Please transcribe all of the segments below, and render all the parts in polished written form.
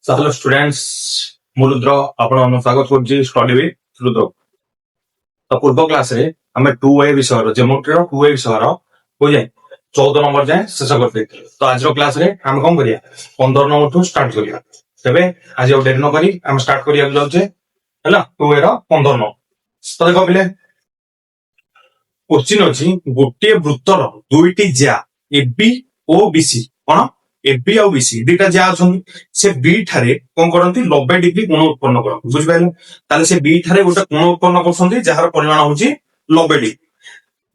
So, hello students, ମୁଁ ରୁଦ୍ର ଆପଣମାନଙ୍କୁ ସ୍ୱାଗତ କରୁଛି ଷ୍ଟଡି ୱିଥ୍ ରୁଦ୍ର। ତ ପୂର୍ବ କ୍ଲାସରେ ଆମେ 2A ବିଷୟର ଜେଓମେଟ୍ରିର 2A ବିଷୟର ବୁଝେ 14 ନମ୍ବର ଯାଏଁ ଶେଷ କରିଦେଇଥିଲୁ। ତ ଆଜିର କ୍ଲାସରେ ଆମେ କଣ କରିବା 15 ନମ୍ବରଠୁ ଷ୍ଟାର୍ଟ କରିବା। ତେବେ ଆଜି ଆଉ ଡେରି ନ କରି ଆମେ ଷ୍ଟାର୍ଟ କରିବାକୁ ଯାଉଛେ ହେଲା 2A ର 15 ନମ୍ବର। ତ ଦେଖ ପିଲେ କୋଶ୍ଚିନ୍ ଅଛି ଗୋଟିଏ ବୃତ୍ତର ଦୁଇଟି ଜ୍ୟା AB ଓ BC କଣ এবি ଆଉ বিসি দুইটা যা অଛନ୍ତି সে বি ঠারে কোন করନ୍ତି 90 ডিগ্রি কোণ উৎপন্ন କରନ୍ତି বুঝিপাইলে তাহলে সে বি ঠারে গোটে কোণ উৎপন্ন করছନ୍ତି যাହାର ପରିମାଣ ହଉଛି 90 ডিগ্রি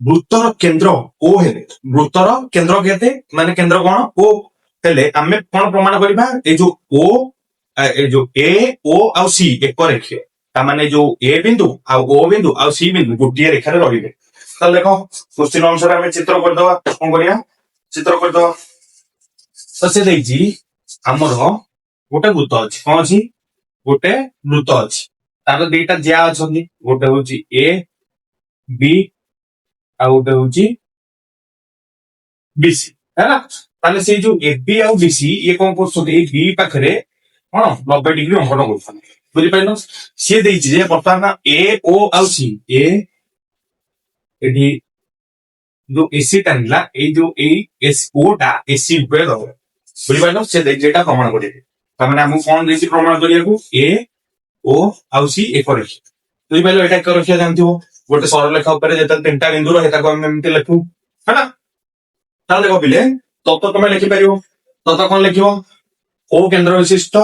বৃত্তর কেন্দ্র ও হেলে বৃত্তর কেন্দ্র কেতে মানে কেন্দ্র কোণ ও হেলে ଆମେ কোন প্রমাণ করিবা এই যে ও এই যে এ ও ଆଉ সি ଏକ ରେଖୀୟ ତା ମାନେ ଯୋଉ ଏ ବିନ୍ଦୁ ଆଉ ଓ ବିନ୍ଦୁ ଆଉ ସି ବିନ୍ଦୁ ଗୋଟିଏ ରେଖାରେ ରହିବେ ତାହେଲେ ଦେଖ କୋଶ୍ଚିନ୍ ଅନୁସାରେ ଆମେ ଚିତ୍ର କରିଦବା କଣ କରିବା ଚିତ୍ର କରିଦବା ତ ସେ ଦେଇଛି ଆମର ଗୋଟେ ବୃତ୍ତ ଅଛି କଣ ଅଛି ଗୋଟେ ବୃତ୍ତ ଅଛି ତାର ଦିଟା ଜ୍ୟା ଅଛନ୍ତି ଗୋଟେ ହଉଛି ଏ ବି ଆଉ ଗୋଟେ ହଉଛି ବିସି ହେଲା ତାହେଲେ ସେଇ ଯୋଉ ଏ ବି ଆଉ ବିସି ଇଏ କଣ କରୁଛନ୍ତି ଏଇ ବି ପାଖରେ କଣ 90 ଡିଗ୍ରୀ ଅଙ୍କନ କରୁଛନ୍ତି ବୁଝିପାରିଲ ସିଏ ଦେଇଛି ଯେ ବର୍ତ୍ତମାନ ଏ ଓ ଆଉ ସି ଏ ଏଠି ଯୋଉ ଏସି ଟାଣିଲା ଏଇ ଯୋଉ ଏଇ ଏସ୍ ଓ ଟା ଏସି ଉପରେ ଦବ ବୁଝିପାରିଲ ସେ ଦେଇଛି ଏଟା ପ୍ରମାଣ କରିବେ ତାମାନେ ଆମକୁ କଣ ଦେଇଛି ପ୍ରମାଣ କରିବାକୁ ଏ ଓ ଆଉ ସି ଏକ ରେଖୀୟ ବୁଝିପାରିଲ ଏଟା ଏକ ରେଖୀୟ ଜାଣିଥିବ ଗୋଟେ ସରଳରେଖା ଉପରେ ଯେତେବେଳେ ତିନିଟା ବିନ୍ଦୁ ରହେ ତାକୁ ଆମେ ଏମିତି ଲେଖୁ ହେଲା ତାହେଲେ ଦେଖ ପିଲେ ତତ୍ତ୍ୱ ତମେ ଲେଖିପାରିବ ତତ୍ତ୍ୱ କଣ ଲେଖିବ ଓ କେନ୍ଦ୍ର ବିଶିଷ୍ଟ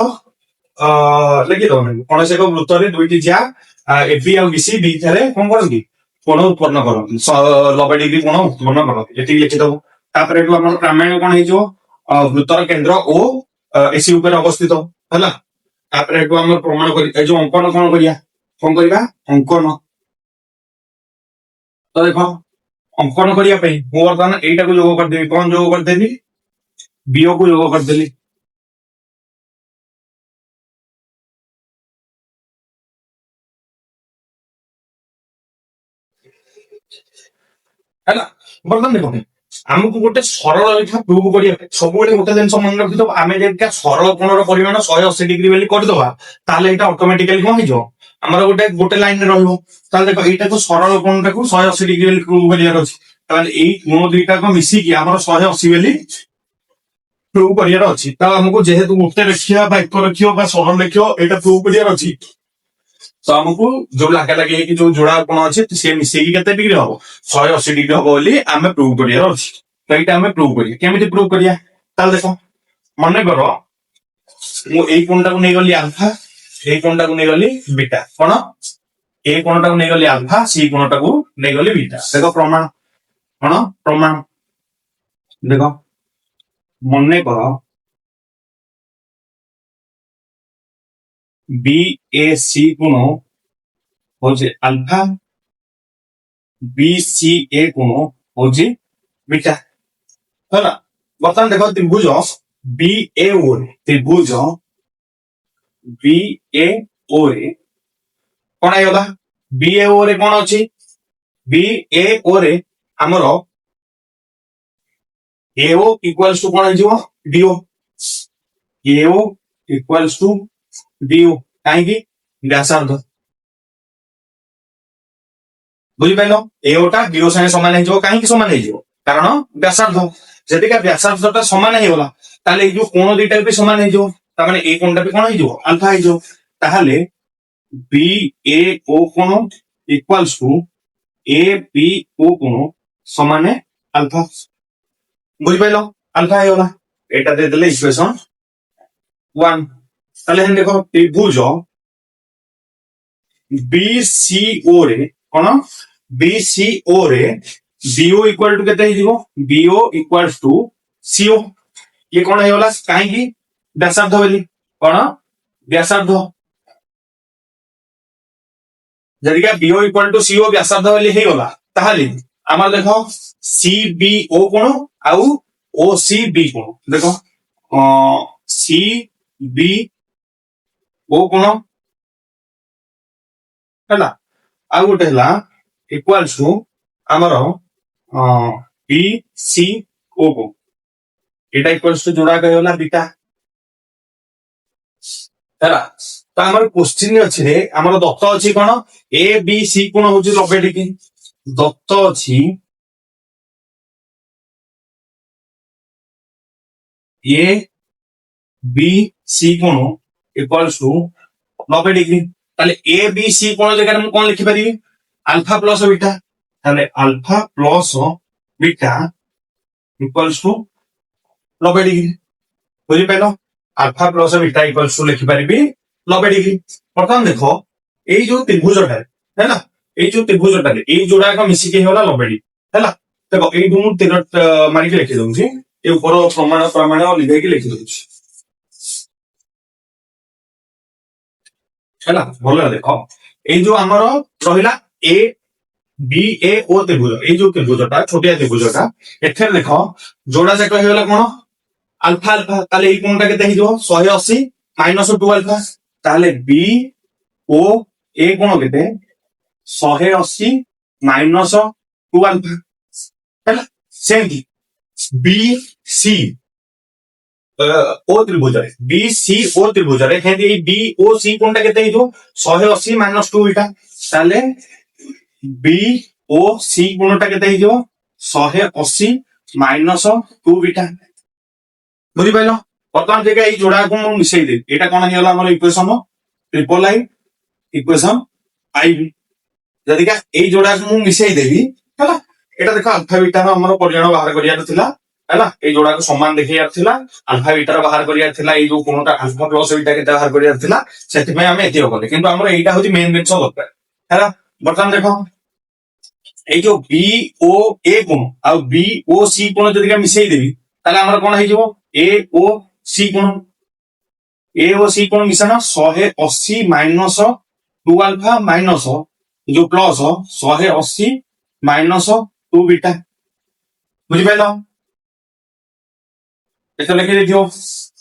ଲେଖିଦବ କୌଣସି ଏକ ବୃତ୍ତରେ ଦୁଇଟି ଜ୍ୟା এবি ଆଉ ବିସି ବି ଠାରେ କଣ କରନ୍ତି କୋଣ ଉତ୍ପନ୍ନ କରନ୍ତି 90 ଡିଗ୍ରୀ କୋଣ ଉତ୍ପନ୍ନ କରନ୍ତି ଏତିକି ଲେଖିଦବ ତାପରେ ଏଠୁ ଆମର ପ୍ରାମାଣ୍ୟ କଣ ହେଇଯିବ ବୃତ୍ତର କେନ୍ଦ୍ର ଓ ଏସି ଉପରେ ଅବସ୍ଥିତ ହେଲା ତାପରେ ଏଠୁ ଆମେ ପ୍ରମାଣ କରି ଏ ଯୋଉ ଅଙ୍କନ କଣ କରିବା ଅଙ୍କନ ତ ଦେଖ ଅଙ୍କନ କରିବା ପାଇଁ ମୁଁ ବର୍ତ୍ତମାନ ଏଇଟାକୁ ଯୋଗ କରିଦେବି କଣ ଯୋଗ କରିଦେବି ବିଓ କୁ ଯୋଗ କରିଦେଲି ହେଲା ବର୍ତ୍ତମାନ ଦେଖ ଆମକୁ ଗୋଟେ ସରଳ ରେଖା ପ୍ରୁଭ କରିବା ପାଇଁ ସବୁବେଳେ ଗୋଟେ ଜିନିଷ ମନେ ରଖିଦବ ଆମେ ଯଦି ସରଳ କୋଣର ପରିମାଣ 180 ଡିଗ୍ରୀ ବୋଲି କରିଦବା ତାହେଲେ ଏଇଟା ଅଟୋମେଟିକାଲି କଣ ହେଇଯିବ ଆମର ଗୋଟେ ଲାଇନରେ ରହିବ ତାହେଲେ ଦେଖ ଏଇଟାକୁ ସରଳ କୋଣଟାକୁ 180 ଡିଗ୍ରୀ ବୋଲି ପ୍ରୁଭ କରିବାର ଅଛି ତାହେଲେ ଏଇ କୋଣ ଦୁଇଟାକୁ ମିଶିକି ଆମର 180 ବୋଲି ପ୍ରୁଭ କରିବାର ଅଛି ତ ଆମକୁ ଯେହେତୁ ଗୋଟେ ରେଖୀୟ ବା ଏକ ରେଖୀୟ ବା ସରଳ ରେଖୀୟ ଏଇଟା ପ୍ରୁଭ କରିବାର ଅଛି ତ ଆମକୁ ଯୋଉ ଲାଗା ଲାଗି ହେଇକି ଯୋଉ ଯୋଡା କୋଣ ଅଛି ସେ ମିଶେଇକି କେତେ ଡିଗ୍ରୀ ହବ 180 ଡିଗ୍ରୀ ହବ ବୋଲି ଆମେ ପ୍ରୁଭ କରିବାର ଅଛି ତ ଏଇଟା ଆମେ ପ୍ରୁଭ କରିବା କେମିତି ପ୍ରୁଭ କରିବା ତାହେଲେ ଦେଖ ମନେକର ମୁଁ ଏଇ କୋଣଟାକୁ ନେଇଗଲି ଆଲଫା ଏଇ କୋଣଟାକୁ ନେଇଗଲି ବିଟା କଣ ଏ କୋଣଟାକୁ ନେଇଗଲି ଆଲଫା ସି କୋଣଟାକୁ ନେଇଗଲି ବିଟା ଦେଖ ପ୍ରମାଣ କଣ ପ୍ରମାଣ ଦେଖ ମନେକର বি এ সি কোণ হচ্ছে আলফা বি সি এ কোণ হচ্ছে বিটা ହେଲା ବର୍ତ୍ତମାନ ଦେଖ ତ୍ରିଭୁଜ ବି ଏ ଓ ରେ ତ୍ରିଭୁଜ ବି ଏ ଓ ରେ କଣ ହେଇଗଲା ବି ଏ ଓ ରେ କଣ ଅଛି ବି ଏ ଓ ରେ ଆମର AO equals to କଣ ହେଇଯିବ DO AO equals to DO କାହିଁକି ବ୍ୟାସାର୍ଦ୍ଧ ବୁଝିପାରିଲ AO ଟା DO ସାଙ୍ଗେ ସମାନ ହେଇଯିବ କାହିଁକି ସମାନ ହେଇଯିବ କାରଣ ବ୍ୟାସାର୍ଦ୍ଧ ଯଦିକା ବ୍ୟାସାର୍ଦ୍ଧଟା ସମାନ ହେଇଗଲା ତାହେଲେ ଏଇ ଯୋଉ କୋଣ ଦୁଇଟା ବି ସମାନ ହେଇଯିବ ତାମାନେ ଏଇ କୋଣଟା ବି କଣ ହେଇଯିବ ଆଲଫା ହେଇଯିବ ତାହେଲେ BAO କୋଣ equals to ABO କୋଣ ସମାନ ଆଲଫା ବୁଝିପାରିଲ ଆଲଫା ହେଇଗଲା ଏଇଟା ଦେଇଦେଲେ ଇକ୍ୱେସନ 1 ତାହେଲେ ଦେଖ ତ୍ରିଭୁଜ BCO ରେ କଣ BCO ରେ BO ଇକ୍ୱାଲ ଟୁ କେତେ ହେଇଯିବ BO ଇକ୍ୱାଲ୍ସ ଟୁ CO ଇଏ କଣ ହେଇଗଲା କାହିଁକି ବ୍ୟାସାର୍ଦ୍ଧ ବୋଲି କଣ ବ୍ୟାସାର୍ଦ୍ଧ ଯଦି BO ଇକ୍ୱାଲ ଟୁ CO ବ୍ୟାସାର୍ଦ୍ଧ ବୋଲି ହେଇଗଲା ତାହେଲେ ଆମର ଦେଖ CBO କୋଣ ଆଉ OCB କୋଣ ଦେଖ CBO କୋଣ ହେଲା ଆଉ ଗୋଟେ ହେଲା ଇକ୍ୱାଲ୍ସ ଟୁ ଆମର BCO କୋଣ ଏଟା ଇକ୍ୱାଲ୍ସ ଟୁ ଯୋଡା ହେଇଗଲା ବିଟା ହେଲା ତ ଆମର କ୍ୱେଶ୍ଚିନ୍ ଅଛି ରେ ଆମର ଦତ୍ତ ଅଛି କଣ ଏ ବି ସି କୋଣ ହଉଛି 90 ଡିଗ୍ରୀ ଦତ୍ତ ଅଛି ଏ বি সি কোণ ইকুয়ালস টু 90 ডিগ্রি তাহলে এ বি সি কোণ জায়গায় ମୁଁ କଣ ଲେଖିପାରିବି আলফা প্লস বিটা তাহলে alpha plus beta equals to 90 degree বুঝিপাইল alpha plus beta equals to লেখিପାରିବି 90 ডিগ্রি ବର୍ତ୍ତମାନ ଦେଖ ଏଇ ଯୋଉ ତ୍ରିଭୁଜଟା ହେଲା ଏଇ ଯୋଉ ତ୍ରିଭୁଜଟାରେ ଏଇ ଯୋଡ଼ାକ ମିଶିକି ହେଇଗଲା 90 ডিগ্রি ହେଲା ଦେଖ ଏଇଠୁ ମୁଁ ତୀର ମାରିକି ଲେଖି ଦଉଛି ଏ ଉପର ପ୍ରମାଣ ପ୍ରମାଣ ଲିଖେଇକି ଲେଖି ଦଉଛି ହେଲା ଭଲ ଦେଖ ଏଇ ଯୋଉ ଆମର ରହିଲା ଏ বি এ ও ত্রিভুজ এই যে ত্রিভুজটা ছোটিয়া ত্রিভুজটা এখানে দেখ যোড়া যাক হয়ে কোন আলফা আলফা তাহলে এই কোণটা কেতে হইব 180 মাইনাস 2 আলফা তাহলে বি ও এ কোণ কেতে 180 মাইনাস 2 আলফা ହେଲା ସେମିତି বি সি ও ত্রিভুজরে বি সি ও ত্রিভুজরে হেঁদি এই বি ও সি কোণটা কেতে হইব 180 মাইনাস 2 এটা তাহলে বি ও সি কোণটা কেতে হইব 180 মাইনাস 2 বিটা বুঝিপাইল বর্তমান জায়গায় এই যোড়াକୁ ମୁଁ ମିଶେଇ ଦେବି এটা কোন ହେଇଗଲା ଆମର ইকুয়েশন ট্রিপল লাইন ইকুয়েশন আইবি যদিকা এই যোড়াକୁ ମୁଁ ମିଶେଇ দেବି ହେଲା এটা দেখো আলফা বিটার ଆମର ପରିମାଣ ବାହାର କରିବାର ଥିଲା ହେଲା এই ଯୋଡାକୁ ସମାନ ଦେଖେଇବାର ଥିଲା ଆଲଫା ବିଟାର ବାହାର କରିବାର ଥିଲା ଏଇ ଯୋଉ କୋଣଟା ଆଲଫା ପ୍ଲସ ବିଟା କେତେ ବାହାର କରିବାର ଥିଲା ସେଥିପାଇଁ ଆମେ ଏତିକ କଲେ କିନ୍ତୁ ଆମର ଏଇଟା ହଉଛି ମେନ୍ ଜିନିଷ ଦରକାର ହେଲା ବର୍ତ୍ତମାନ ଦେଖ এই যে বি ও এ কোণ আর বি ও সি কোণ যদি মিশাই দেবি তাহলে আমার কোণ হয়ে যাব এ ও সি কোণ এ ও সি কোণ মিশানো 180 মাইনাস 2 আলফা মাইনাস जो প্লস 180 মাইনাস 2 বিটা বুঝিপাইল এটা লিখি দিও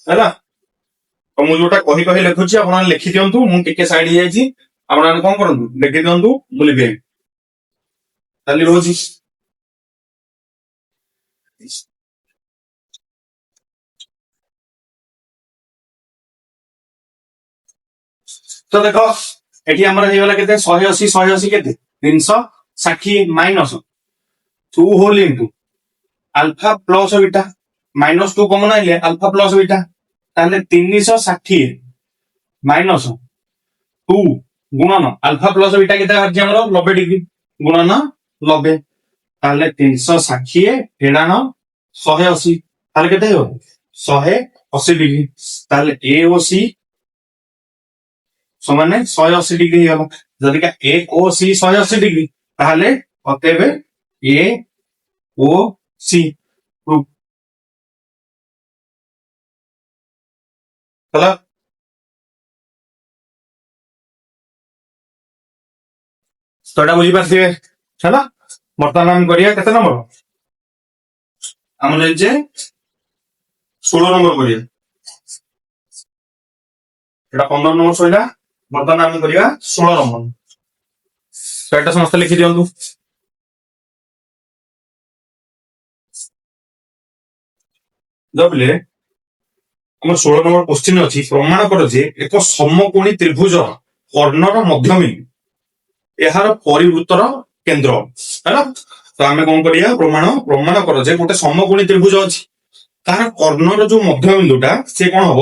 ହେଲା ତ ମୁଁ ଯୋଉଟା କହି କହି ଲେଖୁଛି ଆପଣ ଲେଖି ଦିଅନ୍ତୁ ମୁଁ ଟିକେ ସାଇଡ ହେଇଯାଇଛି ଆପଣ କଣ କରନ୍ତୁ ଲେଖି ଦିଅନ୍ତୁ ମୁଁ ଲେଖିବି ଚାଲି ରହୁଛି ତ ଦେଖ ଏଠି ଆମର ହେଇଗଲା କେତେ 180 180 କେତେ 360 minus 2 whole into alpha plus beta minus 2 common আইলে আলফা প্লস বিটা তাহলে 360 মাইনস 2 গুণন আলফা প্লস বিটা কেতে বাহারছি আমার 90 ডিগ্রি গুণন 90 তাহলে 360 এড়ান 180 তাহলে কেতে হইব 180 ডিগ্রি তাহলে এ ও সি সমানে 180 ডিগ্রি হলো যদি এ ও সি 180 ডিগ্রি তাহলে অতএব এ ও সি প্রুফ ହେଲା ତ ଏଟା ବୁଝିପାରିଥିବେ ହେଲା ବର୍ତ୍ତମାନ ଆମେ କରିବା କେତେ ନମ୍ବର ଆମର ଯେ 16 ନମ୍ବର କରିବା এটা 15 নম্বর সইলা বর্তমান আমি করিবা 16 নম্বর তো এটা সমস্ত লিখি দিয়ন্তু দবলে আমার 16 নম্বর কোশ্চেন আছে প্রমাণ কর যে এক সমকোণী ত্রিভুজ কর্ণর মধ্যবিন্দু এହାର পরিবৃত্তর কেন্দ্র ହେଲା তো ଆମେ କଣ କରିବା ପ୍ରମାଣ କର ଯେ ଗୋଟେ ସମକୋଣୀ ତ୍ରିଭୁଜ ଅଛି ତାର କର୍ଣ୍ଣର ଯୋଉ ମଧ୍ୟବିନ୍ଦୁଟା ସେ କଣ ହବ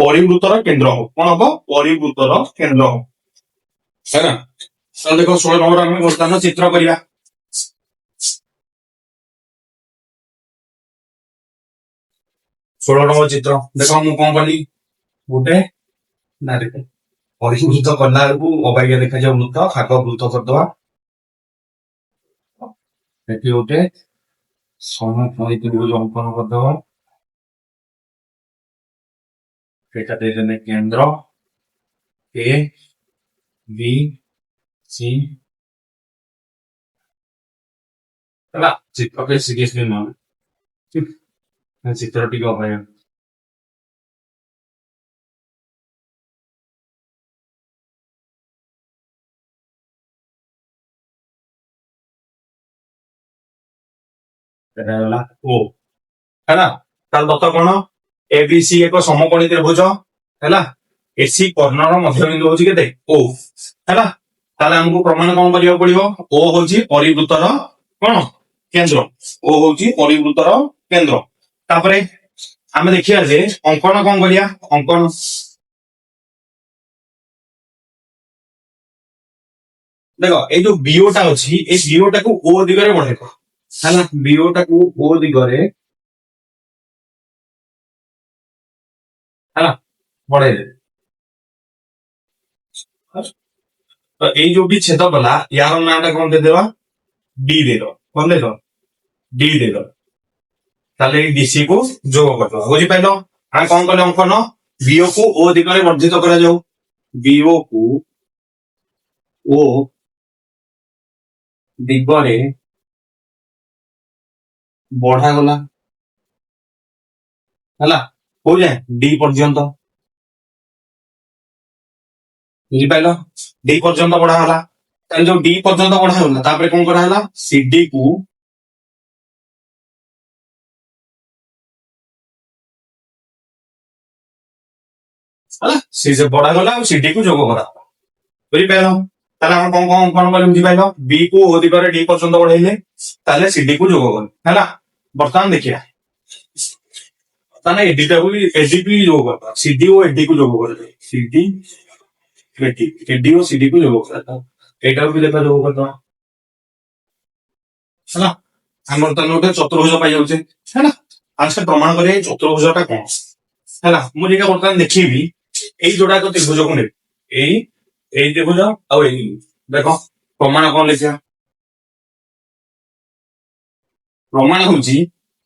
ପରିବୃତ୍ତର କେନ୍ଦ୍ର ହବ କଣ ହବ ପରିବୃତ୍ତର କେନ୍ଦ୍ର ହବ ହେଲା ତାହେଲେ ଦେଖ 16 ନମ୍ବର ଆମେ ବର୍ତ୍ତମାନ ଚିତ୍ର କରିବା 16 নম্বর চিত্র দেখো ମୁଁ କଣ କଲି ଗୋଟେ ନା ଦେଖ ପରିବୃତ୍ତ କଲା ବେଳକୁ ଅବାଗିଆ ଦେଖାଯାଉ ବୃତ୍ତ ଖାକ ବୃତ୍ତ କରିଦବା ଏଠି ଗୋଟେ ସମକୋଣୀ ତ୍ରିଭୁଜ ଅଙ୍କନ କରିଦବା এটা ଦେଇଦେଲେ କେନ୍ଦ୍ର ଏ বি সি ହେଲା ଚିତ୍ରକେ ସିରିୟସଲି ନହେଲେ ଚିତ୍ର ଟିକେ ଅବାଗିଆ এটা ହେଲା ଓ ହେଲା ତାର ଦତ୍ତ କୋଣ ଏବିସି ଏକ ସମକୋଣୀ ତ୍ରିଭୁଜ ହେଲା एसी कर्णर मध्यबिंदु होची केते ओ हैला ताले हमको प्रमाण कोन करियो पड़िबो ओ होची परिवृत्तर कोन केंद्र ओ होची परिवृत्तर केंद्र तापरे आमे देखिया जे अंकन कोन करिया अंकन देखो ए जो बीओ टा अछि ए बीओ टा को ओ दिगरे बढ़ाइबो हैला बीओ टा को ओ दिगरे हैला बढ़ाइ दे तो এই जो भी छेद गला यार नाटा कोन दे देबा डी दे दो कोन दे दो डी दे दो ताले डीसी को जोग करदो बुझि पाइलो आ कोन कले अंकन बीओ को ओ दिगरे वर्धित करा जाऊ बीओ को ओ दिगरे बढ़ा गला हैला हो जाए डी पर्यंत बुझि पाइलो डी पर्यंत बढ़ा गला ताले जो डी पर्यंत बढ़ा गला तापरे कोन करा हला सीडी को हला सी से बढ़ा गला और सीडी को जोग करा बुझि पाइलो ताले हम कोन कले बुझि पाइलो बी को ओ दिगरे डी पर्यंत बढ़ाइले ताले सीडी को जोग कले हैला वर्तमान देखिया ताने एडीटा को एडीपी जोग करता सीडी और एडी को जोग करे सीडी एडी एडी और सीडी को जोग करता एटा भी देखा जोग करता हैला हमर त नोटे चतुर्भुज पाइ जाउछे हैला आज से प्रमाण करे चतुर्भुजटा कोन हैला मु जेका वर्तमान देखिबी एई जोडा को त्रिभुज को ने एई एई त्रिभुज आ एई देखो प्रमाण कोन लिखिया प्रमाण होची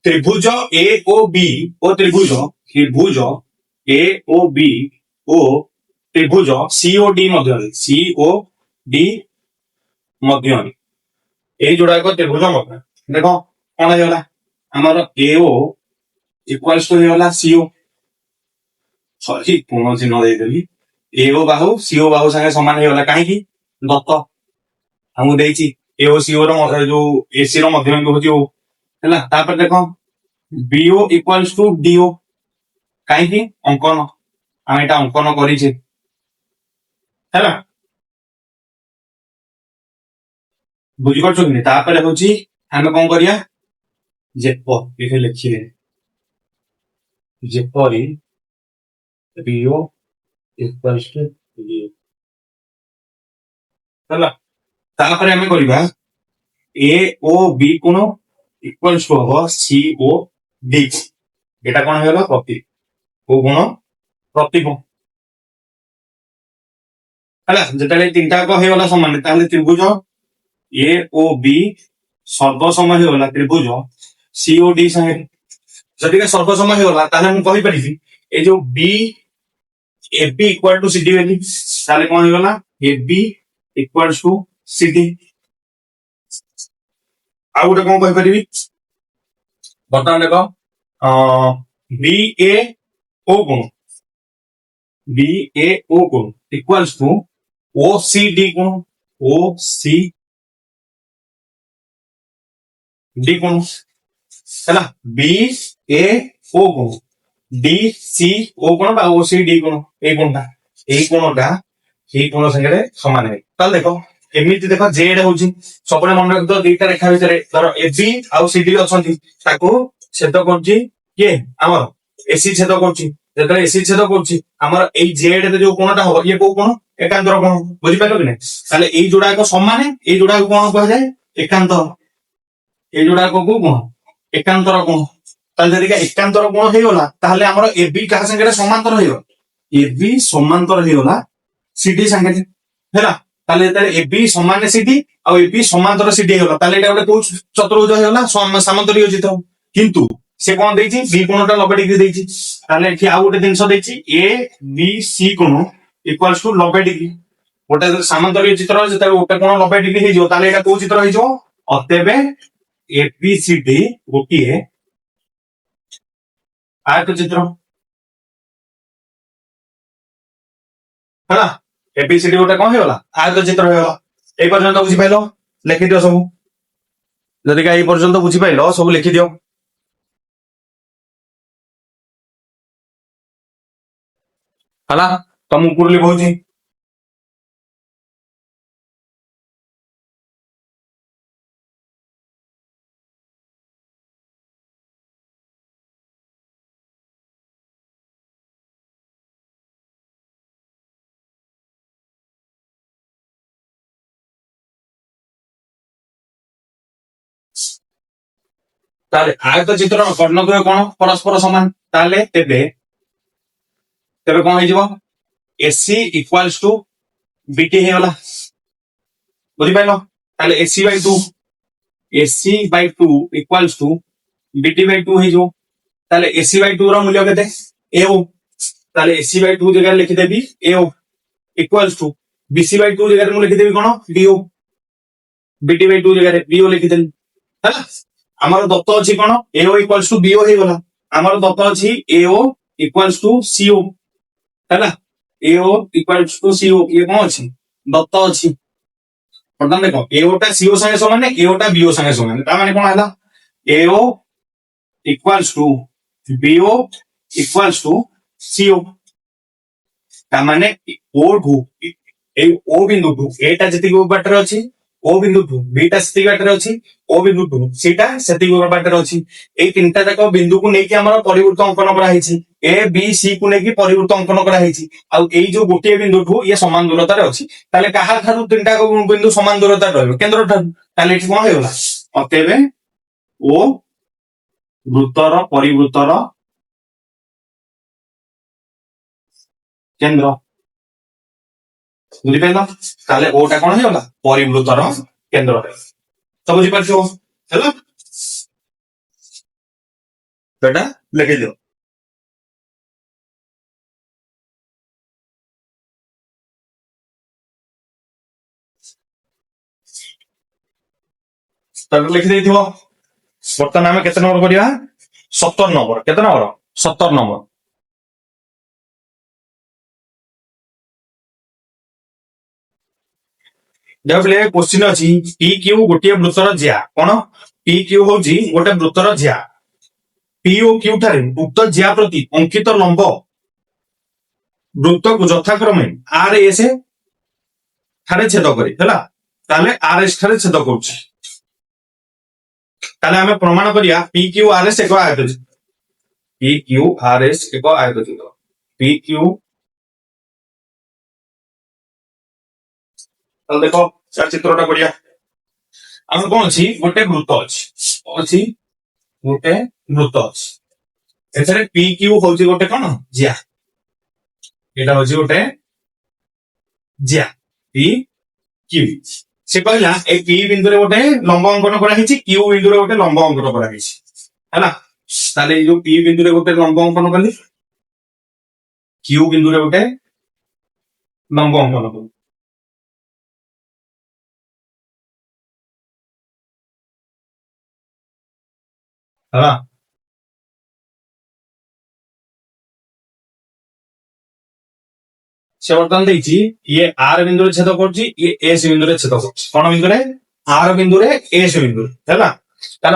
त्रिभुज ए ओ बी ओ त्रिभुज ए ओ बी ओ त्रिभुज सी ओ डी मध्य ए जोड़ा को त्रिभुज मध्य देखो कौन है आमर ए ओ इक्वल्स टू होला सी ओ सॉरी पूर्ण चिन्ह दे देली ए ओ बाहु सी ओ बाहु संगे समान हे होला काहे की दत्त हमु देइची ए ओ सी ओ रो मध्य जो एसी रो मध्य बिंदु होची ओ हैला तापर देखो बीओ इक्वल्स टू डीओ काहे की अंकन हम एटा अंकन करी छे हैला बुझी करछो कि तापर होची हम कोन करिया जेप एथे लिखिले जेपरी बीओ इक्वल्स टू डीओ हैला तापर हम करिबा ए ओ बी कोन इक्वल्स टू हो सी ओ डी एटा कोन हेला प्रति को गुण प्रति को हैला जेताले तीनटा को हेला समान ताले त्रिभुज ए ओ बी सर्व समय होला त्रिभुज सी ओ डी संगे जदि का सर्व समय होला ताले हम कहि परिबी ए जो बी A B equal to C D वेली ताले कोन होला A B equals to C D आ गोटे कोन कहि परिबी बर्तमान देखो बी ए ओ गुण बी ए ओ गुण equals to O C D गुण ओ सी डी गुण हैला बी ए ओ गुण डी सी ओ गुण बा ओ सी डी गुण ए गुणटा ए गुण संगे समान है ताल देखो एमिति देखो जेड होची सबने मन रख दो दुईटा रेखा भितरे धर एबी आउ सीडी अछंती ताको छेद करची के हमर एसी छेद करची जेतले एसी छेद करची हमर एई जेड रे जो कोणटा हो ये को कोण एकांतर कोण बुझि पाइलो कि नै ताले एई जोडा को समान है एई जोडा को कोण कह जाय एकांतर एई जोडा को कोण एकांतर कोण ताले जदिका एकांतर कोण हे होला ताले हमर एबी का संगे समांतर हेयो एबी समांतर हे होला सीडी संगे हेला ताले ताले एबी समान सीडी आ एबी समांतर सीडी होला ताले एटा गोटे को चतुर्भुज होला समांतरिक चित्र किंतु से कोन देछि बी कोणटा 90 डिग्री देछि ताले एठी आ गोटे जिंस देछि ए बी सी कोण इक्वल्स टू 90 डिग्री गोटे समांतरिक चित्र जेता गोटे कोण 90 डिग्री हे जो ताले एटा को चित्र हे जो अतेबे एबीसीडी गोटिए आयत चित्र हैला एबीसीडी गोटे कोन हेला आयत चित्र हेला ए पर्यंत बुझि पाइलो लिखि दियो सब जदि का ए पर्यंत बुझि पाइलो सब लिखि दियो हैला तो ମୁଁ ଉପରୁ ଲେଖୁଛି ତାହେଲେ ଆୟତ ଚିତ୍ର ବର୍ଣ୍ଣଦ୍ୱୟ କଣ ପରସ୍ପର ସମାନ ତାହେଲେ ତେବେ ତେବେ କଣ ହେଇଯିବ AC ଇକ୍ୱାଲ୍ସ ଟୁ BT ହେଇଗଲା ବୁଝିପାରିଲ ତାହେଲେ AC by 2 equals to BT by 2 ହେଇଯିବ ତାହେଲେ AC by 2 ର ମୂଲ୍ୟ କେତେ AO ତାହେଲେ AC by 2 ଜାଗାରେ ଲେଖିଦେବି AO equals to BC by 2 ଜାଗାରେ ମୁଁ ଲେଖିଦେବି କଣ BO BT by 2 ଜାଗାରେ BO ଲିଖିଦେଲି ହେଲା ଆମର ଦତ୍ତ ଅଛି କଣ AO ଇକ୍ୱାଲ୍ସ ଟୁ BO ହେଇଗଲା ଆମର ଦତ୍ତ ଅଛି AO ଇକ୍ୱାଲ୍ସ ଟୁ CO ହେଲା AO ଇକ୍ୱାଲ୍ସ ଟୁ CO ଇଏ କଣ ଅଛି ଦତ୍ତ ଅଛି ବର୍ତ୍ତମାନ ଦେଖ AO ଟା CO ସାଙ୍ଗେ ସମାନ AO ଟା BO ସାଙ୍ଗେ ସମାନ ତା ମାନେ କଣ ହେଲା AO equals to BO equals to CO ତା ମାନେ O ଠୁ এই O বিন্দুঠু এটা যেତିକି ବାଟରେ ଅଛି O ବିନ୍ଦୁଠୁ Bଟା ସେତିକି ବାଟରେ ଅଛି O ବିନ୍ଦୁଠୁ Cଟା ସେତିକି ବାଟରେ ଅଛି ଏଇ ତିନିଟା ଯାକ ବିନ୍ଦୁକୁ ନେଇକି ଆମର ପରିବୃତ୍ତ ଅଙ୍କନ କରାହେଇଛି A B C କୁ ନେଇକି ପରିବୃତ୍ତ ଅଙ୍କନ କରାହେଇଛି ଆଉ ଏଇ ଯୋଉ ଗୋଟିଏ ବିନ୍ଦୁଠୁ ଇଏ ସମାନ ଦୂରତାରେ ଅଛି ତାହେଲେ କାହା ଠାରୁ ତିନିଟା ବିନ୍ଦୁ ସମାନ ଦୂରତାରେ ରହିବ କେନ୍ଦ୍ର ଠାରୁ ତାହେଲେ ଏଠି କଣ ହେଇଗଲା ଅତଏବ O ବୃତ୍ତର ପରିବୃତ୍ତର କେନ୍ଦ୍ର ବୁଝିପାରିଲ ତାହେଲେ ଓଟା କଣ ହେଇଗଲା ପରିବୃତ୍ତର କେନ୍ଦ୍ର ତ ବୁଝିପାରୁଛ ହେଲା ସେଟା ଲେଖିଦିଅ ତାକୁ ଲେଖିଦେଇଥିବ ବର୍ତ୍ତମାନ ଆମେ କେତେ ନମ୍ବର କରିବା 70 ନମ୍ବର କେତେ ନମ୍ବର 70 ନମ୍ବର देखिए क्वेश्चन अच्छी पी क्यू गोटे वृत्तर ज्या कौन पी क्यू हूँ गोटे वृत्तर ज्या पी ओ क्यू ठारे उक्त ज्या प्रति अंकित लंब वृत्त को यथाक्रमे आर एस ठारे छेद करे आर एस ठारे छेद कर प्रमाण करिया पी क्यू आर एस एक आयत पी क्यू आर एस एक आयत पी क्यू देख चित्रटा बढ़िया आम कौन अच्छी गोटे वृत्त अच्छी गोटे वृत्त अच्छे पी क्यू हूँ गोटे कौन जिया यहाँ हूँ गोटे जिया पी क्यू से कहला ए पी बिंदु गोटे लंब अंकन कराई क्यू बिंदु गोटे लंब अंकन कराई जो पी बिंदु गोटे लंब अंकन कली क्यू बिंदु गोटे लंब अंकन कली से बर्तमान ये आर बिंदु छेद कर एस बिंदु छेद कर बिंदु आर बिंदु एस बिंदु है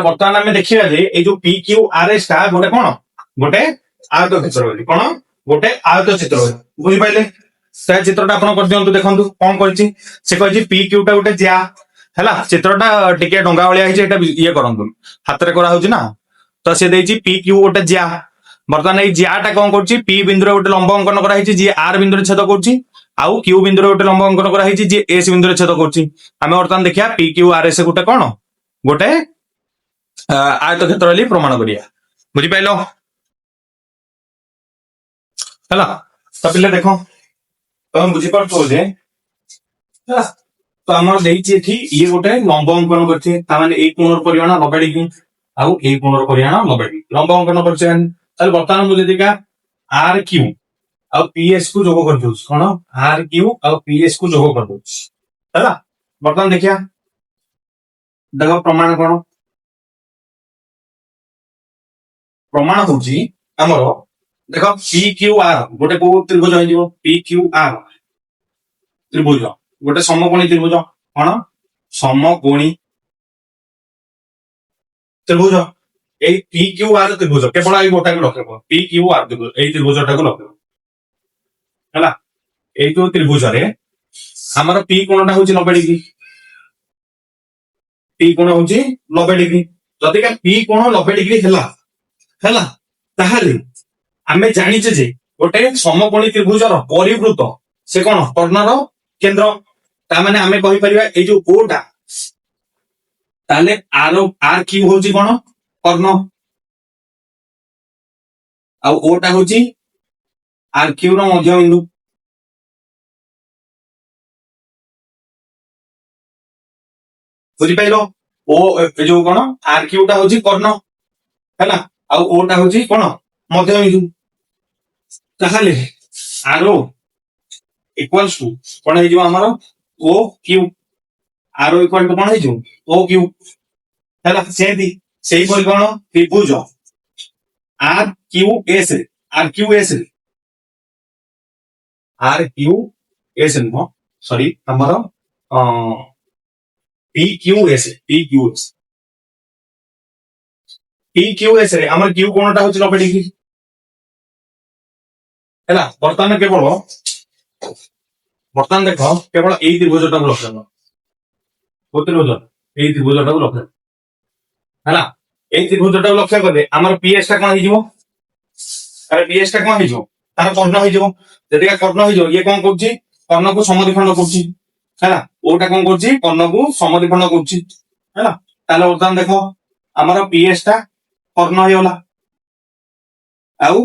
बर्तमान आम देखा जो पी क्यू आर एस टा गोटे कौन गोटे आयत क्षेत्र कौन गोटे आयत चित्र बुझिपारे से चित्रटा आप कर दिखाँ देखो कौन कर पी क्यू टा गोटे ज्या है चित्रटा टिके डंगा भाया ये करूँ हाथ में कराऊँ ना तो सी पी क्यू गोटे ज्या बर्तमान ये ज्याटा कौन कर पी बिंदु गोटे लंब अंकन कराई जी आर बिंदु छेद कर क्यू बिंदु गोटे लंब अंकन कराई जी एस बिंदु छेद कर बर्तमान देखिए पी क्यू आर एस गोटे कौन गोटे आयत क्षेत्र प्रमाण करिया बुझिपाइल है तो पिले देख तुम बुझीपार जे तो आम ये गोटे लंब अंकन करछे कोण परिमाण 90 डिग्री आउ ए कोण परिमाण 90 डिग्री लंब अंकन करछे बर्तमान मुझे देखा आर क्यू आ पीएस को जोग कर दूस कौन आर क्यू आ पीएस को जोग कर दूस है बर्तमान देखिया देख प्रमाण कौन प्रमाण हूँ आमर देख पी क्यू आर गोटे को त्रिभुज हो पी क्यू आर त्रिभुज गोटे समकोणी त्रिभुज कौन समकोणी त्रिभुज पी क्यू आर त्रिभुज केवल गोटा को रख पी क्यू आर त्रिभुज त्रिभुजटा को रख है এই ଯୋଉ ତ୍ରିଭୁଜରେ ଆମର ପି କୋଣଟା ହଉଛି 90 ଡିଗ୍ରୀ। ପି କୋଣ ହଉଛି 90 ଡିଗ୍ରୀ। ଯଦିକା ପି କୋଣ 90 ଡିଗ୍ରୀ ହେଲା ହେଲା ତାହେଲେ ଆମେ ଜାଣିଛେ ଯେ ଗୋଟେ ସମକୋଣୀ ତ୍ରିଭୁଜର ପରିବୃତ ସେ କଣ କର୍ଣ୍ଣର କେନ୍ଦ୍ର। ତାମାନେ ଆମେ କହିପାରିବା ଏଇ ଯୋଉ ଓଟା ତାହେଲେ ଆର କ୍ୟୁ ହଉଛି କଣ କର୍ଣ୍ଣ ଆଉ ଓଟା ହଉଛି ଆର କ୍ୟୁ ର ମଧ୍ୟବିନ୍ଦୁ। ବୁଝିପାରିଲ ଓ ଯୋଉ କଣ ଆର କ୍ୟୁ ଟା ହଉଛି କର୍ଣ୍ଣ ହେଲା ଆଉ ଓଟା ହଉଛି କଣ ମଧ୍ୟବିନ୍ଦୁ। ତାହେଲେ ଆର ଇକ୍ୱାଲ୍ସ ଟୁ କଣ ହେଇଯିବ ଆମର O Q. R equal to କଣ ହେଇଯିବ ଓ କ୍ୟୁ ହେଲା। ସେମିତି ସେଇପରି କଣ ତ୍ରିଭୁଜ R Q S R Q S R Q S ନୁହଁ ସରି ଆମର ପି କ୍ୟୁ ଏସ୍ ରେ ଆମର କ୍ୟୁ କୋଣଟା ହଉଛି 90 ଡିଗ୍ରୀ ହେଲା। ବର୍ତ୍ତମାନ ଦେଖ କେବଳ ଏଇ ତ୍ରିଭୁଜଟାକୁ ଲକ୍ଷ୍ୟ କର। କୋଉ ତ୍ରିଭୁଜ ଏଇ ତ୍ରିଭୁଜଟାକୁ ଲକ୍ଷ୍ୟ ହେଲା। ଏଇ ତ୍ରିଭୁଜଟାକୁ ଲକ୍ଷ୍ୟ କଲେ ଆମର ପିଏସ୍ ଟା କଣ ହେଇଯିବ ପିଏସ୍ ଟା କଣ ହେଇଯିବ ତାର କର୍ଣ୍ଣ ହେଇଯିବ। ଯେତିକା କର୍ଣ୍ଣ ହେଇଯିବ ଇଏ କଣ କରୁଛି କର୍ଣ୍ଣକୁ ସମଦ୍ୱିଖଣ୍ଡ କରୁଛି ହେଲା। ଓଟା କଣ କରୁଛି କର୍ଣ୍ଣକୁ ସମଦ୍ୱିଖଣ୍ଡ କରୁଛି ହେଲା। ତାହେଲେ ବର୍ତ୍ତମାନ ଦେଖ ଆମର ପିଏସ୍ ଟା କର୍ଣ୍ଣ ହେଇଗଲା ଆଉ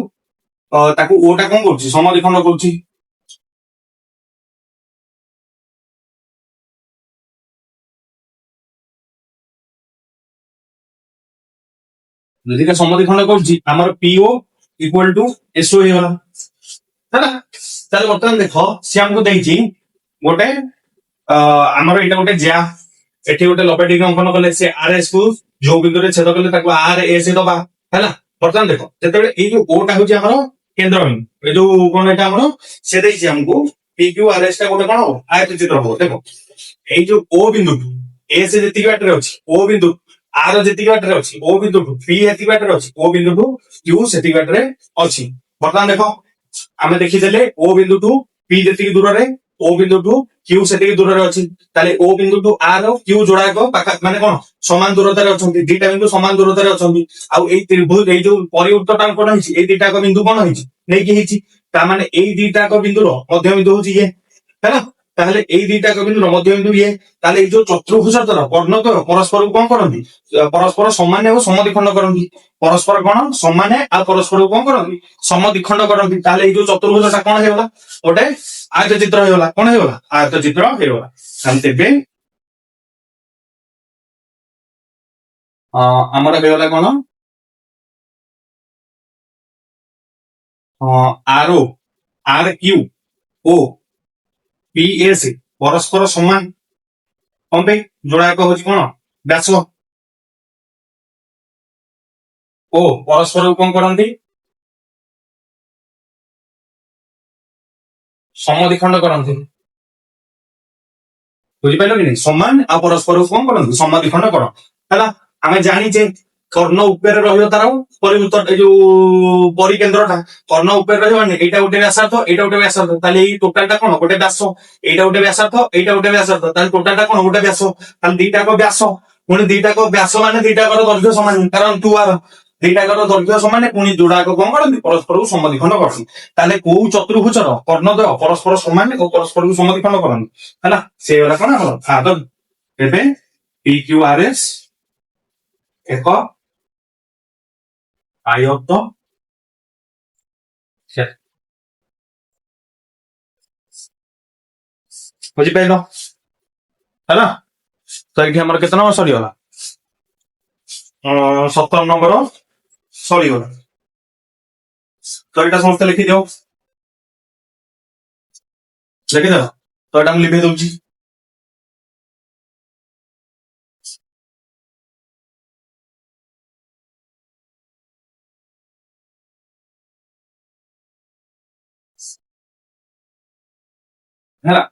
ତାକୁ ଓଟା କଣ କରୁଛି ସମଦ୍ୱିଖଣ୍ଡ କରୁଛି। ଯଦି ସମଦ୍ୱିଖଣ୍ଡ କରୁଛି ଆମର ପିଓ ଇକ୍ୱାଲ ଟୁ ଏସଓ ହେଇଗଲା ହେଲା। ତାହେଲେ ବର୍ତ୍ତମାନ ଦେଖ ସିଏ ଆମକୁ ଦେଇଛି ଗୋଟେ ଆମର ଏଇଟା ଗୋଟେ ଜ୍ୟା ଏଠି ଗୋଟେ 90 ଡିଗ୍ରୀ ଅଙ୍କନ କଲେ ସେ ଆର ଏସ୍ କୁ ଯୋଉ ବିନ୍ଦୁରେ ଛେଦ କଲେ ତାକୁ ଆର ଏସ୍ ଦବା ହେଲା। ବର୍ତ୍ତମାନ ଦେଖ ଯେତେବେଳେ ଏଇ ଯୋଉ ଓଟା ହଉଛି ଆମର କେନ୍ଦ୍ରବିନ୍ଦୁ ଏଇ ଯୋଉ କଣ ଏଇଟା ଆମର ସେ ଦେଇଛି ଆମକୁ ପି କ୍ୟୁ ଆର ଏସ୍ ଟା ଗୋଟେ କଣ ହବ ଆୟତ ଚିତ୍ର ହବ। ଦେଖ ଏଇ ଯୋଉ ଓ ବିନ୍ଦୁ ଏସ୍ ଯେତିକି ବାଟରେ ଅଛି ଓ ବିନ୍ଦୁ ଆର ଯେତିକି ବାଟରେ ଅଛି ଓ ବିନ୍ଦୁଠୁ ପି ଏତିକି ବାଟରେ ଅଛି ଓ ବିନ୍ଦୁଠୁ କ୍ୟୁ ସେତିକି ବାଟରେ ଅଛି। ବର୍ତ୍ତମାନ ଦେଖ ଆମେ ଦେଖିଦେଲେ ଓ ବିନ୍ଦୁଠୁ ପି ଯେତିକି ଦୂରରେ ଓ ବିନ୍ଦୁଠୁ କ୍ୟୁ ସେତିକି ଦୂରରେ ଅଛି। ତାହେଲେ ଓ ବିନ୍ଦୁଠୁ ଆର କ୍ୟୁ ଯୋଡ଼ାକ ମାନେ କଣ ସମାନ ଦୂରତାରେ ଅଛନ୍ତି। ଦିଟା ବିନ୍ଦୁ ସମାନ ଦୂରତାରେ ଅଛନ୍ତି। ଆଉ ଏଇ ତ୍ରିଭୁଜ ଏଇ ଯୋଉ ପରିବୃତ୍ତଟା କଣ ହେଇଛି ଏଇ ଦିଟାକ ବିନ୍ଦୁ କଣ ହେଇଛି ନେଇକି ହେଇଛି। ତାମାନେ ଏଇ ଦିଟାକ ବିନ୍ଦୁର ମଧ୍ୟବିନ୍ଦୁ ହଉଛି ଇଏ ହେଲା। ତାହେଲେ ଏଇ ଦିଟାକ ବିନ୍ଦୁର ମଧ୍ୟବିନ୍ଦୁ ଇଏ। ତାହେଲେ ଏଇ ଯୋଉ ଚତୁର୍ଭୁଜର କର୍ଣ୍ଣଦ୍ୱୟ ପରସ୍ପରକୁ କଣ କରନ୍ତି ପରସ୍ପର ସମାନ ଆଉ ସମଦ୍ୱିଖଣ୍ଡ କରନ୍ତି। ପରସ୍ପର କଣ ସମାନେ ଆଉ ପରସ୍ପରକୁ କଣ କରନ୍ତି ସମଦ୍ୱିଖଣ୍ଡ କରନ୍ତି। ତାହେଲେ ଏଇ ଯୋଉ ଚତୁର୍ଭୁଜଟା କଣ ହେଇଗଲା ଗୋଟେ ଆୟତ ଚିତ୍ର ହେଇଗଲା। କଣ ହେଇଗଲା ଆୟତ ଚିତ୍ର ହେଇଗଲା। ତାହେଲେ ତେବେ ଆମର ହେଇଗଲା କଣ ଆର ଆର କ୍ୟୁ ଓ ପି ଏସ୍ ପରସ୍ପର ସମାନ। କଣ ପାଇଁ ଯୋଡ଼ାକ ହଉଛି କଣ ବ୍ୟାସ ଓ ପରସ୍ପରକୁ କଣ କରନ୍ତି ସମଦ୍ୱିଖଣ୍ଡ କରନ୍ତି। ବୁଝିପାରିଲ କି ନାଇଁ ସମାନ ଆଉ ପରସ୍ପରକୁ କଣ କରନ୍ତି ସମଦ୍ୱିଖଣ୍ଡ କର ହେଲା। ଆମେ ଜାଣିଛେ କର୍ଣ୍ଣ ଉପରେ ରହିବ ତାର ପରିବୃତ୍ତ ଏଇ ଯୋଉ ପରିକେନ୍ଦ୍ରଟା କର୍ଣ୍ଣ ଉପରେ ରହିବନି ଏଇଟା ଗୋଟେ ବ୍ୟାସାର୍ଥ ଏଇଟା ଗୋଟେ ବ୍ୟାସାର୍ଥ। ତାହେଲେ ଏଇ ଟୋଟାଲଟା କଣ ଗୋଟେ ବ୍ୟାସ ଏଇଟା ଗୋଟେ ବ୍ୟାସାର୍ଥ ଏଇଟା ଗୋଟେ ବ୍ୟାସାର୍ଥ। ତାହେଲେ ଟୋଟାଲଟା କଣ ଗୋଟେ ବ୍ୟାସ। ତାହେଲେ ଦିଟାକ ବ୍ୟାସ ପୁଣି ଦିଟାକ ବ୍ୟାସ ମାନେ ଦିଟାକର ଦୈର୍ଘ୍ୟ ସମାନ କାରଣ ଟୁ ଆର ଦିଟାକର ଦୈର୍ଘ୍ୟ ସମାନେ ପୁଣି ଯୋଡ଼ାକ କଣ କରନ୍ତି ପରସ୍ପରକୁ ସମଦ୍ୱିଖଣ୍ଡ କରନ୍ତି। ତାହେଲେ କୋଉ ଚତୁର୍ଭୁଜର କର୍ଣ୍ଣଦ୍ୱୟ ପରସ୍ପର ସମାନ ଓ ପରସ୍ପରକୁ ସମଦ୍ୱିଖଣ୍ଡ କରନ୍ତି ହେଲା। ସେଇଗୁଡା କଣ ଆମର ଆଦ ଏବେ ପି କ୍ୟୁ ଆର ଏସ୍ ଏକ ଆୟତ ବୁଝିପାରିଲ ହେଲା। ତ ଏଇଠି ଆମର କେତେ ନମ୍ବର ସରିଗଲା 17 ନମ୍ବର ସରିଗଲା। ତ ଏଇଟା ସମସ୍ତେ ଲେଖିଦିଅ ଲେଖିଦେଲ ତ ଏଇଟା ମୁଁ ଲିଭେଇ ଦଉଛି। ହେଲା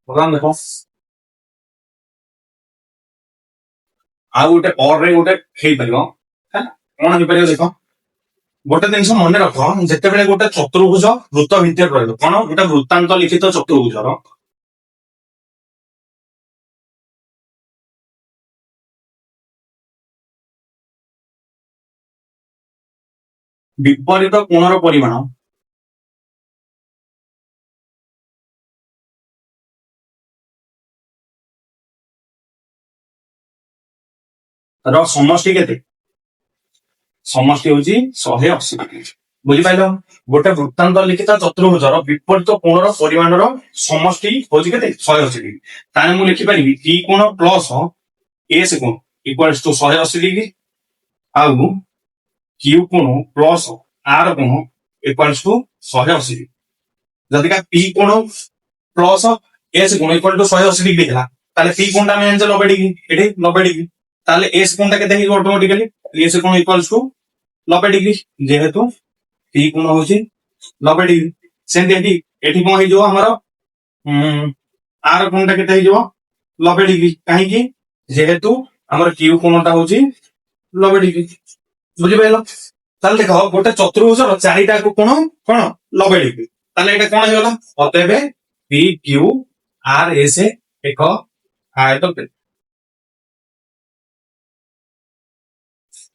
ବର୍ତ୍ତମାନ ଦେଖ ଆଉ ଗୋଟେ ପରେ ଗୋଟେ ହେଇପାରିବ ହେଲା। କଣ ହେଇପାରିବ ଦେଖ ଗୋଟେ ଜିନିଷ ମନେ ରଖ, ଯେତେବେଳେ ଗୋଟେ ଚତୁର୍ଭୁଜ ବୃତ୍ତ ଭିତରେ ରହିବ, କଣ ଗୋଟେ ବୃତ୍ତାନ୍ତ ଲିଖିତ ଚତୁର୍ଭୁଜର ବିପରୀତ କୋଣର ପରିମାଣ ର ସମଷ୍ଟି କେତେ? ସମଷ୍ଟି ହଉଛି 180 ଡିଗ୍ରୀ। ବୁଝିପାରିଲ? ଗୋଟେ ବୃତ୍ତାନ୍ତ ଲିଖିତ ଚତୁର୍ଭୁଜର ବିପରୀତ କୋଣର ପରିମାଣର ସମଷ୍ଟି ହଉଛି କେତେ? 180 ଡିଗ୍ରୀ। ତାହେଲେ ମୁଁ ଲେଖିପାରିବି ପି କୋଣ ପ୍ଲସ ଏସ କୋଣ ଇକ୍ୱାଲ୍ସ ଟୁ 180 ଡିଗ୍ରୀ, ଆଉ କ୍ୟୁ କୋଣ ପ୍ଲସ ଆର କୋଣ ଇକ୍ୱାଲ୍ସ ଟୁ 180 ଡିଗ୍ରୀ। ଯଦିକା ପି କୋଣ ପ୍ଲସ ଏସ କୋଣ ଇକ୍ୱାଲ ଟୁ 180 ଡିଗ୍ରୀ ହେଲା, ତାହେଲେ ପି କୋଣଟା ଆମେ ଜାଣିଛେ 90 ଡିଗ୍ରୀ, ଏଠି 90 ଡିଗ୍ରୀ। তাহলে এস কোণটা কেতে ହେଇଯିବ অটোমেটিক্যালি? এস কোণ ইকুয়ালস টু 90 ডিগ্রি, যেহেতু পি কোণ হଉଛି 90 ডিগ্রি। সেମିତି এଠି এଠି କଣ ହେଇଯିବ ଆମର ଆର କୋଣଟା କେତେ ହେଇଯିବ? 90 ডিগ্রি। କାହିଁକି? ଯେହେତୁ ଆମର କ୍ୟୁ କୋଣଟା ହଉଛି 90 ডিগ্রি। ବୁଝିପାରିଲ? ତାହେଲେ ଦେଖ ଗୋଟେ ଚତୁର୍ଭୁଜର ଚାରିଟା କୋଣ କଣ 90 ডিগ্রি। ତାହେଲେ ଏଇଟା କଣ ହେଇଗଲା? ଅତଏବ ପି କ୍ୟୁ ଆର ଏସ ଏକ ଆୟତ।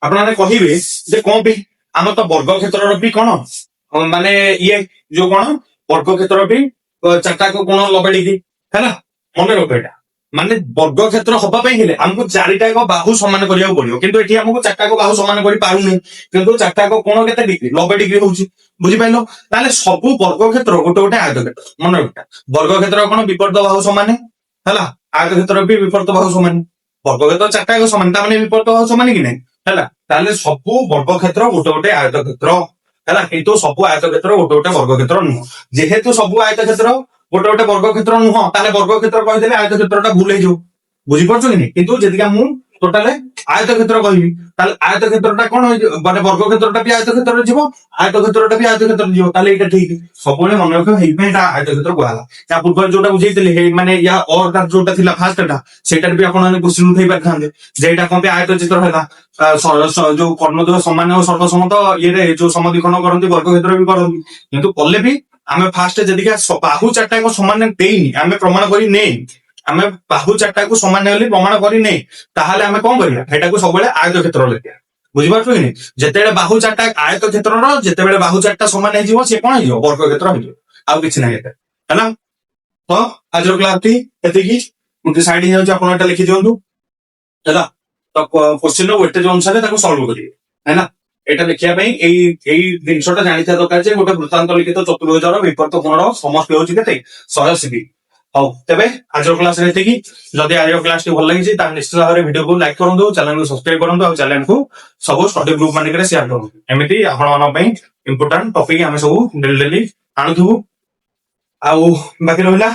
ଆପଣମାନେ କହିବେ ଯେ କଣ ପାଇଁ ଆମର ତ ବର୍ଗ କ୍ଷେତ୍ରର ବି କଣ ମାନେ ଇଏ ଯୋଉ କଣ ବର୍ଗ କ୍ଷେତ୍ର ବି ଚାରିଟା କୋଣ 90 ଡିଗ୍ରୀ ହେଲା। ମନେ ରଖ ଏଇଟା, ମାନେ ବର୍ଗ କ୍ଷେତ୍ର ହବା ପାଇଁ ହେଲେ ଆମକୁ ଚାରିଟାକ ବାହୁ ସମାନ କରିବାକୁ ପଡିବ, କିନ୍ତୁ ଏଠି ଆମକୁ ଚାରିଟାକ ବାହୁ ସମାନ କରିପାରୁନି, କିନ୍ତୁ ଚାରିଟାକ କୋଣ କେତେ ଡିଗ୍ରୀ? 90 ଡିଗ୍ରୀ ହଉଛି। ବୁଝିପାରିଲ? ତାହେଲେ ସବୁ ବର୍ଗ କ୍ଷେତ୍ର ଗୋଟେ ଗୋଟେ ଆୟତ କ୍ଷେତ୍ର। ମନେ ରଖ, ବର୍ଗ କ୍ଷେତ୍ର କଣ ବିପରୀତ ବାହୁ ସମାନ ହେଲା, ଆୟତ କ୍ଷେତ୍ର ବି ବିପରୀତ ବାହୁ ସମାନ। ବର୍ଗ କ୍ଷେତ୍ର ଚାରିଟାକ ସମାନ, ତା ମାନେ ବିପରୀତ ବାହୁ ସମାନ କି ନାହିଁ ହେଲା। ତାହେଲେ ସବୁ ବର୍ଗ କ୍ଷେତ୍ର ଗୋଟେ ଗୋଟେ ଆୟତ କ୍ଷେତ୍ର ହେଲା, କିନ୍ତୁ ସବୁ ଆୟତ କ୍ଷେତ୍ର ଗୋଟେ ଗୋଟେ ବର୍ଗ କ୍ଷେତ୍ର ନୁହଁ। ଯେହେତୁ ସବୁ ଆୟତ କ୍ଷେତ୍ର ଗୋଟେ ଗୋଟେ ବର୍ଗ କ୍ଷେତ୍ର ନୁହଁ, ତାହେଲେ ବର୍ଗ କ୍ଷେତ୍ର କହିଦେଲେ ଆୟତ କ୍ଷେତ୍ରଟା ଭୁଲ ହେଇଯିବ। ବୁଝିପାରୁଛ କି ନାହିଁ? କିନ୍ତୁ ଯଦି ମୁଁ ଟୋଟାଲ ଆୟତ କ୍ଷେତ୍ର କହିବି, ତାହେଲେ ଆୟତ କ୍ଷେତ୍ରଟା କଣ ହେଇଯିବ? ମାନେ ବର୍ଗ କ୍ଷେତ୍ରଟା ବି ଆୟତ କ୍ଷେତ୍ରରେ ଯିବ, ଆୟତ କ୍ଷେତ୍ରଟା ବି ଆୟତ କ୍ଷେତ୍ରରେ ଯିବ। ତାହେଲେ ଏଇଟା ଠିକ, ସବୁବେଳେ ମନେ ରଖିବ। ହେଇପାଇଁ ଏଟା ଆୟତ କ୍ଷେତ୍ର କୁହାହେଲା। ତା ପୂର୍ବରୁ ଯୋଉଟା ବୁଝେଇଥିଲି ମାନେ ୟା ଅର ଯୋଉଟା ଥିଲା ଫାଷ୍ଟଟା, ସେଇଟାରେ ବି ଆପଣ କୋଶ୍ଚିନ ଉଠେଇ ପାରିଥାନ୍ତେ ଯେ ଏଇଟା କଣ ପାଇଁ ଆୟତ ଚିତ୍ର ହେଲା। ଯୋଉ କର୍ଣ୍ଣଦୟ ସମାନ ଓ ସର୍ବସମ୍ମତ ଇଏରେ ଯୋଉ ସମଦ୍ୱିଖଣ୍ଡ କରନ୍ତି, ବର୍ଗ କ୍ଷେତ୍ର ବି କରନ୍ତି, କିନ୍ତୁ କଲେ ବି ଆମେ ଫାଷ୍ଟ ଯେତିକି ବାହୁ ଚାରିଟାକ ସମାନ ଦେଇନି, ଆମେ ପ୍ରମାଣ କରି ନେଇ, ଆମେ ବାହୁ ଚାରିଟାକୁ ସମାନ ବୋଲି ପ୍ରମାଣ କରି ନେଇ, ତାହେଲେ ଆମେ କଣ କରିବା? ଏଟାକୁ ସବୁବେଳେ ଆୟତ କ୍ଷେତ୍ର ଲେଖିବା। ବୁଝିପାରୁଛ କି ନାହିଁ? ଯେତେବେଳେ ବାହୁ ଚାରିଟା ଆୟତ କ୍ଷେତ୍ରର, ଯେତେବେଳେ ବାହୁ ଚାରିଟା ସମାନ ହେଇଯିବ, ସିଏ କଣ ହେଇଯିବ? ବର୍ଗ କ୍ଷେତ୍ର ହେଇଯିବ। ଆଉ କିଛି ନାହିଁ ଏତେ ହେଲା। ତ ଆଜିର କ୍ଲାସ ଏତିକି, ମୁଁ ସାଇଡ ହେଇଯାଉଛି, ଆପଣ ଏଟା ଲେଖି ଦିଅନ୍ତୁ ହେଲା। ତ କୋଶ୍ଚିନ ୱେଟେଜ ଅନୁସାରେ ତାକୁ ସଲ୍ଭ କରିବେ ହେଲା। ଏଇଟା ଲେଖିବା ପାଇଁ ଏଇ ଜିନିଷଟା ଜାଣିଥିବା ଦରକାର ଯେ ଗୋଟେ ବୃତ୍ତାନ୍ତ ଲିଖିତ ଚତୁର୍ଭୁଜର ବିପରୀତ କୋଣର ସମଷ୍ଟି ହଉଛି କେତେ? 180 ଡିଗ୍ରୀ। ହଉ, ତେବେ ଆଜିର କ୍ଲାସରେ ଏତିକି। ଯଦି ଆଜିର କ୍ଲାସଟି ଭଲ ଲାଗିଛି ତାହେଲେ ନିଶ୍ଚିତ ଭାବରେ ଭିଡିଓକୁ ଲାଇକ୍ କରନ୍ତୁ, ଚ୍ୟାନେଲକୁ ସବସ୍କ୍ରାଇବ କରନ୍ତୁ, ଆଉ ଚ୍ୟାନେଲକୁ ସବୁ ଷ୍ଟଡି ଗ୍ରୁପ ମାନଙ୍କରେ ସେୟାର କରନ୍ତୁ। ଏମିତି ଆପଣମାନଙ୍କ ପାଇଁ ଇମ୍ପୋର୍ଟାଣ୍ଟ ଟପିକ ଆମେ ସବୁ ଡେଲି ଆଣୁଥିବୁ। ଆଉ ବାକି ରହିଲା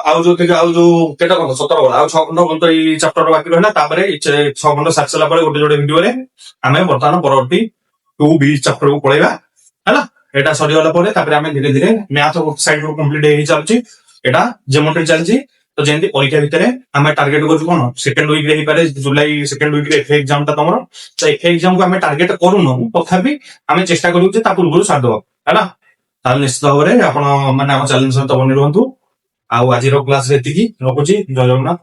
ଆଉ ଯୋଉ କେତେ ଖଣ୍ଡ 17 ଖଣ୍ଡ, ଆଉ 6 ଖଣ୍ଡ ପର୍ଯ୍ୟନ୍ତ ଏଇ ଚାପ୍ଟର ବାକି ରହିଲା। ତାପରେ 6 ଖଣ୍ଡ ସାରି ସାରିଲା ପରେ ଗୋଟେ ଯୋଡେ ଭିଡିଓରେ ଆମେ ବର୍ତ୍ତମାନ ପରବର୍ତ୍ତୀ 2B ଚାପ୍ଟରକୁ ପଳେଇବା ହେଲା। ଏଇଟା ସରିଗଲା ପରେ ତାପରେ ଆମେ ଧୀରେ ଧୀରେ ମ୍ୟାଥ ସାଇଡ ରୁ କମ୍ପ୍ଲିଟ ହେଇ ଚାଲୁଛି, ଏଇଟା ଜିଓମେଟ୍ରି ଚାଲିଛି। ତ ଯେମିତି ପରୀକ୍ଷା ଭିତରେ ଆମେ ଟାର୍ଗେଟ କରୁଛୁ କଣ, ସେକେଣ୍ଡ ୱିକ ରେ ହେଇପାରେ, ଜୁଲାଇ ସେକେଣ୍ଡ ୱିକ ରେ ଏଫଏ ଏକ୍ସାମ ଟା ତମର। ତ ଏଫଏ ଏକ୍ସାମ କୁ ଆମେ ଟାର୍ଗେଟ କରୁନୁ, ତଥାପି ଆମେ ଚେଷ୍ଟା କରିବୁ ଯେ ତା ପୂର୍ବରୁ ସାରିଦବା ହେଲା। ତାହେଲେ ନିଶ୍ଚିତ ଭାବରେ ଆପଣ ମାନେ ଆମ ଚ୍ୟାନେଲ ସହିତ ବନି ରୁହନ୍ତୁ। ଆଉ ଆଜିର କ୍ଲାସରେ ଏତିକି, ରଖୁଛି। ଜୟ ଜଗନ୍ନାଥ।